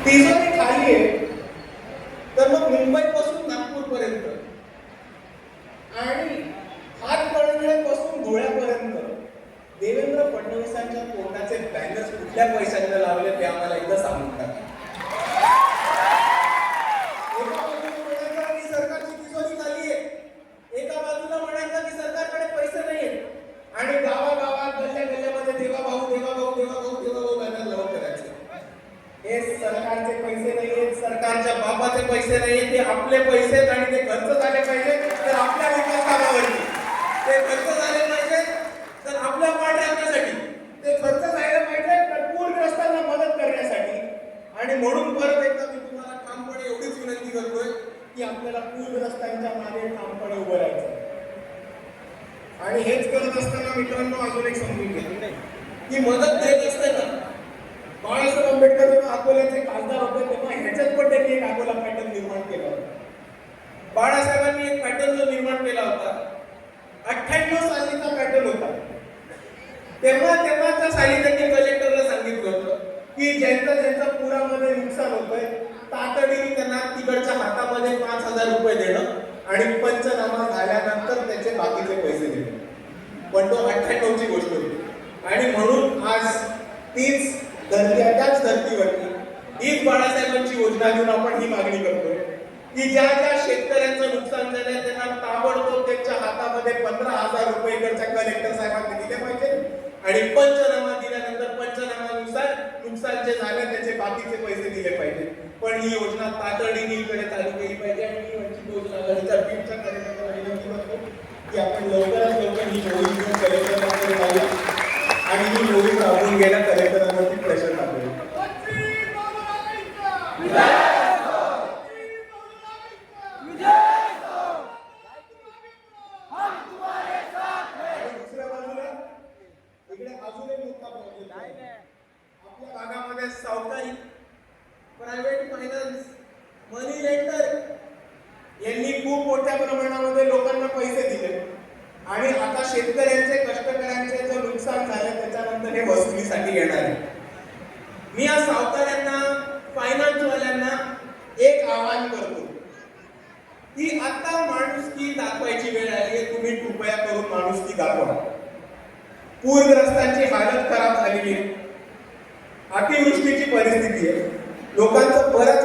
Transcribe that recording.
तिजोरी खाली आहे तर मग मुंबईपासून नागपूरपर्यंत आणि हातकणंगलेपासून धुळ्यापर्यंत देवेंद्र फडणवीसांच्या पोटाचे बॅनर्स कुठल्या पैशांना लावले ते आम्हाला एकदा सांगून टाका. एका बाजूला म्हणायचं की सरकारची तिजोरी खाली आहे, एका बाजूला म्हणायचं की सरकारकडे पैसे नाही आहेत आणि गावागावात गल्ल्या गल्ल्यामध्ये देवा भाऊ देवा भाऊ देवा भाऊ देवा भाऊ बॅनर लावून करायचे. हे सरकारचे पैसे नाही आहेत, सरकारच्या बापाचे पैसे नाही आहेत, ते आपले पैसे आहेत आणि ते खर्च झाले पाहिजे तर आपल्या विकास कामावरती, ते खर्च झाले पाहिजे तर आपल्या पाठ राखण्यासाठी, ते खर्च झाले पाहिजे तर पूरग्रस्तांना मदत करण्यासाठी. आणि म्हणून परत एकदा मी तुम्हाला ठामपणे एवढीच विनंती करतोय की आपल्याला पूरग्रस्तांच्या मागे ठामपणे उभं राहायचं. आणि हेच करत असताना मित्रांनो अजून एक समजून घ्या की मदत देत असताना बाळासाहेब आंबेडकर जेव्हा अकोल्याचे खासदार होते तेव्हा ह्याच्यात पण त्यांनी एक अकोला पॅटर्न निर्माण केला होता. बाळासाहेबांनी एक पॅटर्न जो निर्माण केला होता 98 सालीचा पॅटर्न होता. तेव्हाच्या साली त्यांनी कलेक्टरला सांगितलं होतं की ज्यांचं पुरामध्ये नुकसान होतंय तातडीने त्यांना तिकडच्या हातामध्ये 5,000 रुपये देणं आणि पंचनामा झाल्यानंतर त्याचे बाकीचे पैसे देणं. पण तो 98ची गोष्ट होती. आणि म्हणून आज तीच त्याच धर्तीवरती हीच बाळासाहेबांची योजना घेऊन आपण ही मागणी करतोय की ज्या शेतकऱ्यांचं नुकसान झालंय त्यांना ताबडतोब त्यांच्या हातामध्ये 15,000 रुपये इकडच्या कलेक्टर साहेबांनी दिले पाहिजे आणि पंचनामा दिल्यानंतर पंचनामानुसार नुकसान जे झालं त्याचे बाकीचे पैसे दिले पाहिजे. पण ही योजना तातडीने इकडे चालू केली पाहिजे आणि ही वंचित योजना आघाडीच्या बीडच्या कार्यकर्त्यांना विनंती करतो की आपण लवकरात लवकर ही मोहीम कलेक्टरांकडे जाऊया आणि ही मोहीम राबवून गेल्या कलेक्टरांवरती प्रेशर टाकूया. दुसऱ्या बाजूला इकडे अजून एक मोठा प्रॉब्लेम आहे. आपल्या भागामध्ये सावकारी, प्रायव्हेट फायनान्स, मनी लेंडर यांनी खूप मोठ्या प्रमाणामध्ये लोकांना पैसे दिले आणि आता शेतकऱ्यांचे कष्टकऱ्यांचे जे नुकसान झाले त्याच्यानंतर हे वसुलीसाठी येणार आहे. मी या सावकारांना फायनान्सवाल्यांना एक आवाहन करतो की आता माणुसकी दाखवायची वेळ आली आहे. तुम्ही कृपया करून माणुसकी दाखवा. पूरग्रस्तांची हालत खराब झालेली आहे, अतिवृष्टीची परिस्थिती आहे, लोकांचं बरंच